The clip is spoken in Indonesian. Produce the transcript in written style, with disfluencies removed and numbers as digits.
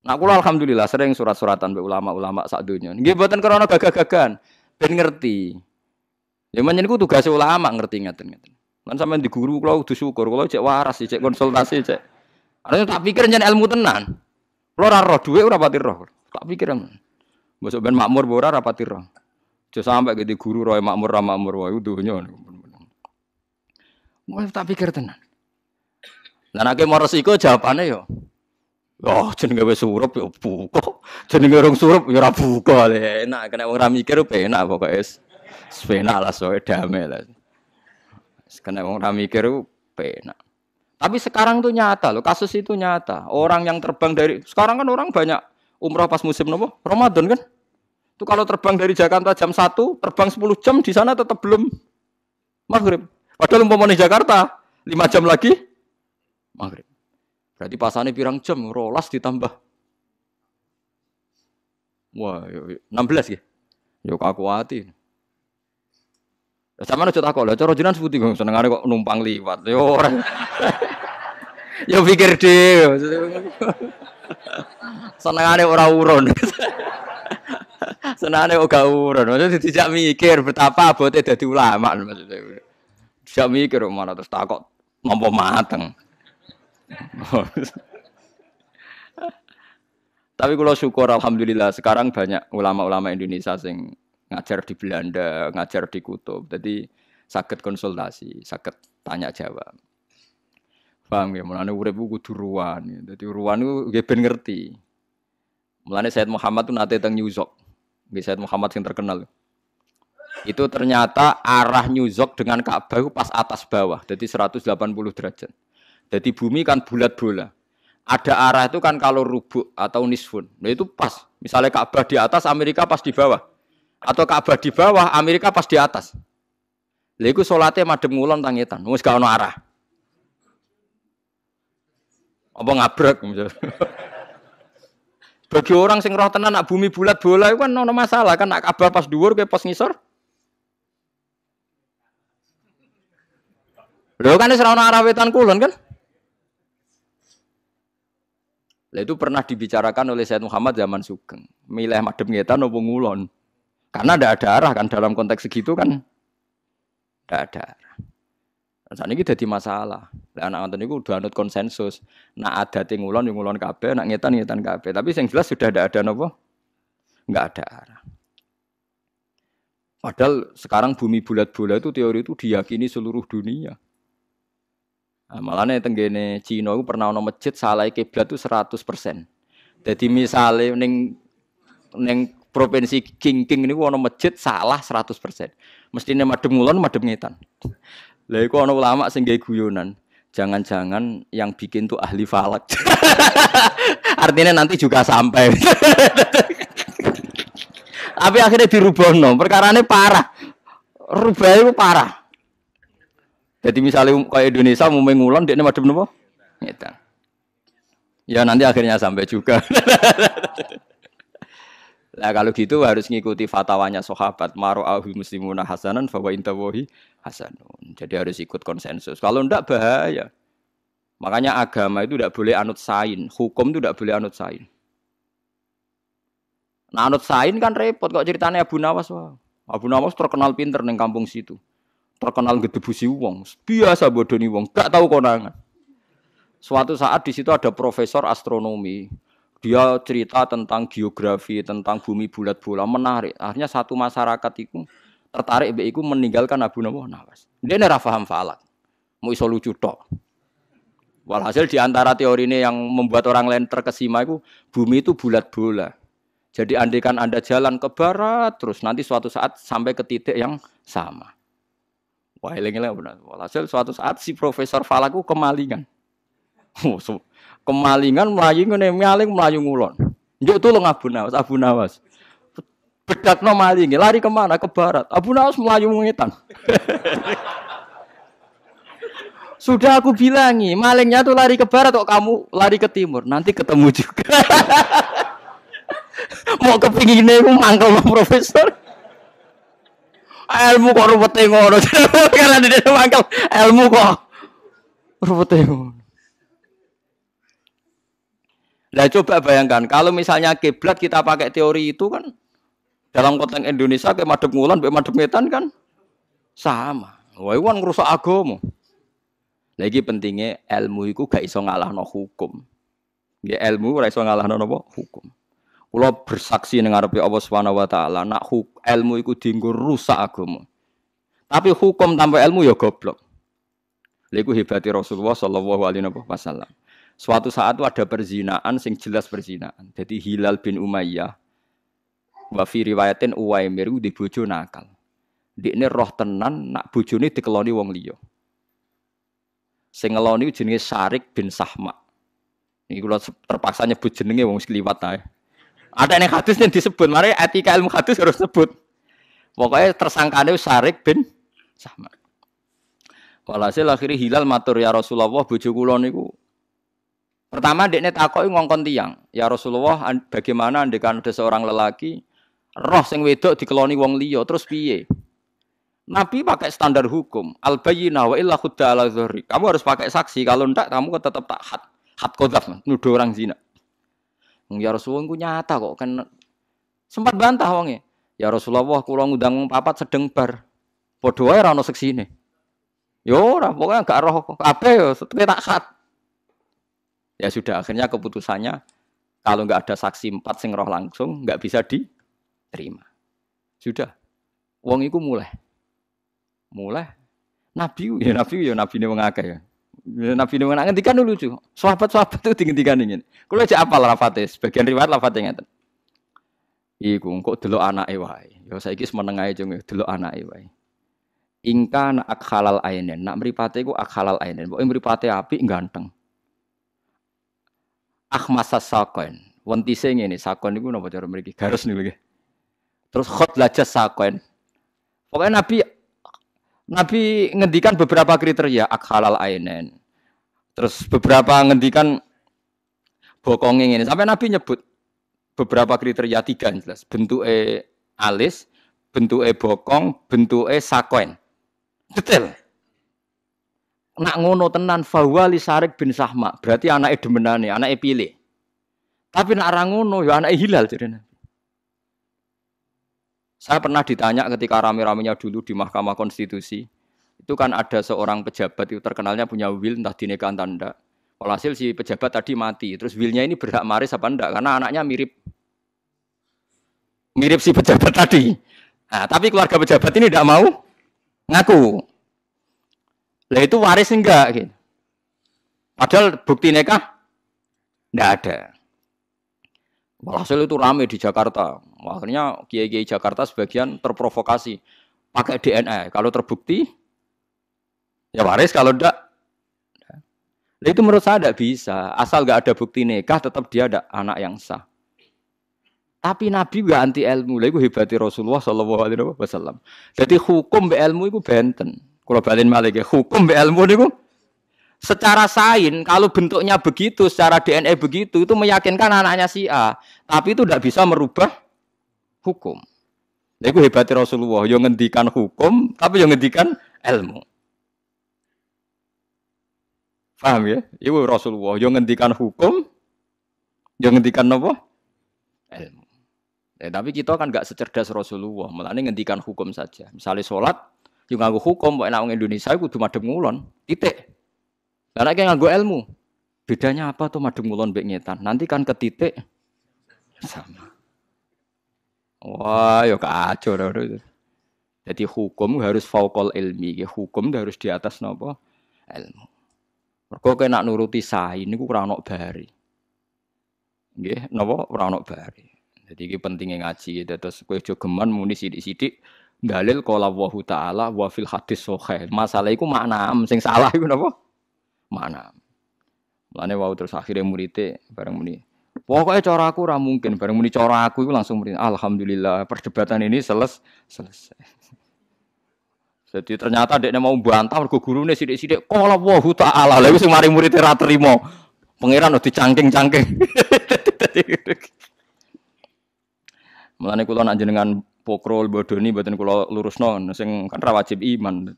Nah, kula alhamdulillah sering surat-suratan mbek ulama-ulama sak donya. Nggih mboten krana gagah-gagahan, ben ngerti. Ya menyen iku tugas ulama ngerti ngeten-ngeten. Lan sampean di guru kula kudu syukur, kula cek waras sih, cek konsultasi cek. Artinya tak pikir nyen ilmu tenan. Kula ora roh dhuwit ora pati roh. Tak pikir men. Mbok ben makmur ora pati roh. Aja sampe gede guru roe makmur ra makmur wae donya. Wah tak pikir tenan. Lah nek mau resiko jawabane yo. Oh, jenenge wis surup ya buka. Jenenge urung surup ya ora buka. Enak kena wong ra mikir penak pokoke wis penak lah soe damai lah. Kena wong ra mikir penak. Tapi sekarang tuh nyata loh, kasus itu nyata. Orang yang terbang dari sekarang kan orang banyak umroh pas musim nopo? Ramadan kan? Itu kalau terbang dari Jakarta jam 1, terbang 10 jam di sana tetap belum maghrib. Padahal umpamanya Jakarta 5 jam lagi maghrib. Berarti pasane pirang jam, rolas ditambah. Wah, 16 ya. Yo aku hati. Sampeyan aja takok lho, cara jenengan seputi kok senengane kok numpang liwat. Yo ora. Yo pikir dhewe. Senengane ora urun. Senengane kok gak urun. Maksudnya dijak mikir betapa abote dadi ulama maksudnya. Dijak mikir mana terus takok nampa mateng. Tapi kalau syukur alhamdulillah sekarang banyak ulama-ulama Indonesia sing ngajar di Belanda, ngajar di Kutub. Jadi saged konsultasi, saged tanya jawab. Paham ya, mulane urip kudu ruwan. Dadi ruwan iku nggih ben ngerti. Mulane Said Muhammad itu nate teng New York. Nggih Said Muhammad yang terkenal. Itu ternyata arah New York dengan Ka'bah itu pas atas bawah, jadi 180 derajat. Jadi bumi kan bulat bola. Ada arah itu kan kalau rubuk atau nisfun. Nah itu pas. Misalnya Ka'bah di atas, Amerika pas di bawah. Atau Ka'bah di bawah, Amerika pas di atas. Lha iku salate madhep ngulon tangetan. Wis gak ono arah. Apa ngabrek misalnya. Bagi orang sing roh tenan nak bumi bulat bola itu kan ono masalah kan nak Ka'bah pas dhuwur ke pas ngisor. Lho kan wis ora ono arah wetan kulon kan? Lah itu pernah dibicarakan oleh Said Muhammad zaman Sugeng. Milih madhep ngetan opo ngulon. Karena tidak ada arah kan dalam konteks segitu kan. Tidak ada arah. Saat ini jadi masalah. Lah anak ngoten niku udah anut konsensus. Nak adate ngulon yo ngulon kabeh, nak ngetan kabeh. Tapi yang jelas sudah tidak ada napa? Enggak ada arah. Padahal sekarang bumi bulat bola itu teori itu diyakini seluruh dunia. Nah, malah nih tenggene Cina itu pernah ono masjid salah kiblat itu 100%. Jadi misalnya neng provinsi King ini ono masjid salah 100%. Mestinya madem ngulon madem ngetan. Lah iku ono ulama sing gawe guyonan. Jangan-jangan yang bikin tuh ahli falak. Artinya nanti juga sampai. Tapi akhirnya dirubahno. Perkarane parah. Rubah itu parah. Jadi misalnya kayak Indonesia mau ngulon dia madem napa? Ngetan. Ya nanti akhirnya sampai juga. Nah kalau gitu harus ngikuti fatwanya sahabat maru'ahu muslimuna hasanan fa wa intawahi hasanun. Jadi harus ikut konsensus. Kalau ndak bahaya. Makanya agama itu tidak boleh anut sain, hukum itu tidak boleh anut sain. Nah anut sain kan repot kok ceritanya Abu Nawas. Wah. Abu Nawas terkenal pinter neng kampung situ. Terkenal gedebusi wong, biasa bodoni wong, gak tahu konangan. Suatu saat di situ ada profesor astronomi. Dia cerita tentang geografi, tentang bumi bulat bola, menarik. Akhirnya satu masyarakat itu tertarik mbek iku meninggalkan Abu Nawas. Dia ora paham falak. Mau iso lucu tok. Walhasil di antara teori ini yang membuat orang lain terkesima itu bumi itu bulat bola. Jadi andaikan Anda jalan ke barat terus nanti suatu saat sampai ke titik yang sama. Wah, eling-eling benar. Walhasil suatu saat si Profesor Falaku kemalingan. Kemalingan mlayu ngene mlayu ngulon. Njuk tulung Abu Nawas. Bedakno maling, lari kemana? Ke barat. Abu Nawas mlayu ngetan. Sudah aku bilangi, malingnya tuh lari ke barat kok kamu lari ke timur. Nanti ketemu juga. Mau kepingine ku mangkel profesor. Ilmu kok rupete ngono. Karena dia mangkel ilmu kok rupete ngono. Lah coba bayangkan kalau misalnya kiblat kita pakai teori itu kan dalam konteks Indonesia kayak madhep ngulon mbek madhep ngetan kan sama. Wah, itu kan ngerusak agama. Lagi pentingnya ilmu itu gak iso ngalahno hukum. Ya ilmu ora iso ngalahno napa? Hukum. Kula bersaksi ning ngarepe Allah Subhanahu wa taala, nak ilmu iku dienggo rusak agama. Tapi hukum tanpa ilmu ya goblok. Lha iku hebate Rasulullah sallallahu alaihi wasallam. Suatu saat itu ada perzinaan sing jelas perzinaan. Jadi Hilal bin Umayyah wa fi riwayatin Uwaimir di bojo nakal. Dikne roh tenan nak bojone dikeloni wong liya. Sing ngeloni jenenge Syarik bin Sahma. Iki kula terpaksa nyebut jenenge wong wis kliwat ae. Ada ning hadis yang disebut, mari etika ilmu hadis harus sebut. Pokoknya tersangkane Syarik bin Sahma. Walhasil akhirnya Hilal matur ya Rasulullah bojo kula niku. Pertama dekne takoki ngongkon tiyang, ya Rasulullah bagaimana andekan ada seorang lelaki roh sing wedok dikeloni wong liya terus piye? Nabi pakai standar hukum, al-bayyinah wa illa khudda ala dzahri. Kamu harus pakai saksi, kalau ndak kamu tetap tak had qadzaf, nuduh orang zina. Ya Rasulullah ku nyata kok kan sempat bantah wonge. Ya Rasulullah kula ngundang papat sedeng bar. Padha wae ora ono seksine. Ya ora, pokoknya gak roh kabeh ya tak had. Ya sudah akhirnya keputusannya kalau enggak ada saksi 4 sing roh langsung enggak bisa diterima. Sudah. Wong iku mulai Nabi ne wong akeh ya. Nabi ne wong akeh ngendikan lucu. Sahabat-sahabat itu ngendikan ngene. Kulo aja apal lafate, sebagian riwayat lafate ngeten. Iku kok delok anake wae. Ya saiki wis meneng ae jeng delok anake wae. Ingka nak akhalal ainen, nak mripate iku akhalal ainen. Pokoke mripate apik ganteng. Akhmasas sakon. Wentise ngene, sakon niku napa cara mriki? Gares niku nggih. Terus khot lajas sakon. Pokoke Nabi ngendikan beberapa kriteria akhalal ainen. Terus beberapa ngendikan bokonge ngene. Sampai Nabi nyebut beberapa kriteria 3 jelas. Bentuke alis, bentuke bokong, bentuke sakon. Detail. Nak ngono tenan fawali Syarik bin Sahma, berarti anake demenane, anake pilih. Tapi nak ra ngono ya anake Hilal jadinya. Saya pernah ditanya ketika rame-ramenya dulu di Mahkamah Konstitusi, itu kan ada seorang pejabat itu terkenalnya punya will entah dinikahan entah enggak. Walhasil si pejabat tadi mati, terus willnya ini berhak waris apa enggak karena anaknya mirip si pejabat tadi. Nah, tapi keluarga pejabat ini tidak mau ngaku. Lah itu waris enggak gitu. Padahal bukti nikah enggak ada. Walhasil itu rame di Jakarta. Akhirnya kiai-kiai Jakarta sebagian terprovokasi pakai DNA. Kalau terbukti ya waris, kalau enggak. Nah, itu menurut saya tidak bisa. Asal enggak ada bukti nikah tetap dia ada anak yang sah. Tapi Nabi enggak anti ilmu. Lha iku hebate Rasulullah sallallahu alaihi wasallam. Jadi hukum be ilmu iku benten. Kalau balen malih hukum be ilmu niku secara sains kalau bentuknya begitu, secara DNA begitu itu meyakinkan anaknya si A. Tapi itu tidak bisa merubah hukum. Itu hebatnya Rasulullah, yang ngendikan hukum, tapi yang ngendikan ilmu. Paham ya? Itu Rasulullah, yang ngendikan hukum, yang ngendikan apa? Ilmu. Tapi kita kan nggak secerdas Rasulullah, malah ngendikan hukum saja. Misalnya sholat, yang nganggo hukum, buat orang Indonesia itu kudu madhep ngulon, titik. Karena kayak nganggo ilmu. Bedanya apa tuh madhep ngulon mbek ngetan? Nanti kan ke titik sama. Wah, ya kacau. Jadi hukum harus fauqal ilmi, hukum harus di atas napa? Ilmu. Mergo kowe nak nuruti sains niku ora ono bari. Nggih, napa ora ono bari. Jadi iki pentinge ngaji, terus kowe aja geman muni sithik-sithik dalil qala Allahu taala wa fil hadis sahih. Masalah iku makna sing salah iku napa? Makna. Mulane wau terus akhirnya muridé bareng muni. Pokoknya cara aku ora mungkin, bareng muni cara aku itu langsung muni alhamdulillah perdebatan ini selesai. Jadi ternyata dekne mau bantah mergo gurune sithik-sithik qala Allahu taala. Lha wis mari muridé ra trimo. Pangeran udah dicangking-cangking. Mulane kula nak jenengan pokrol bodoni mboten kula lurusno sing kan ra wajib iman.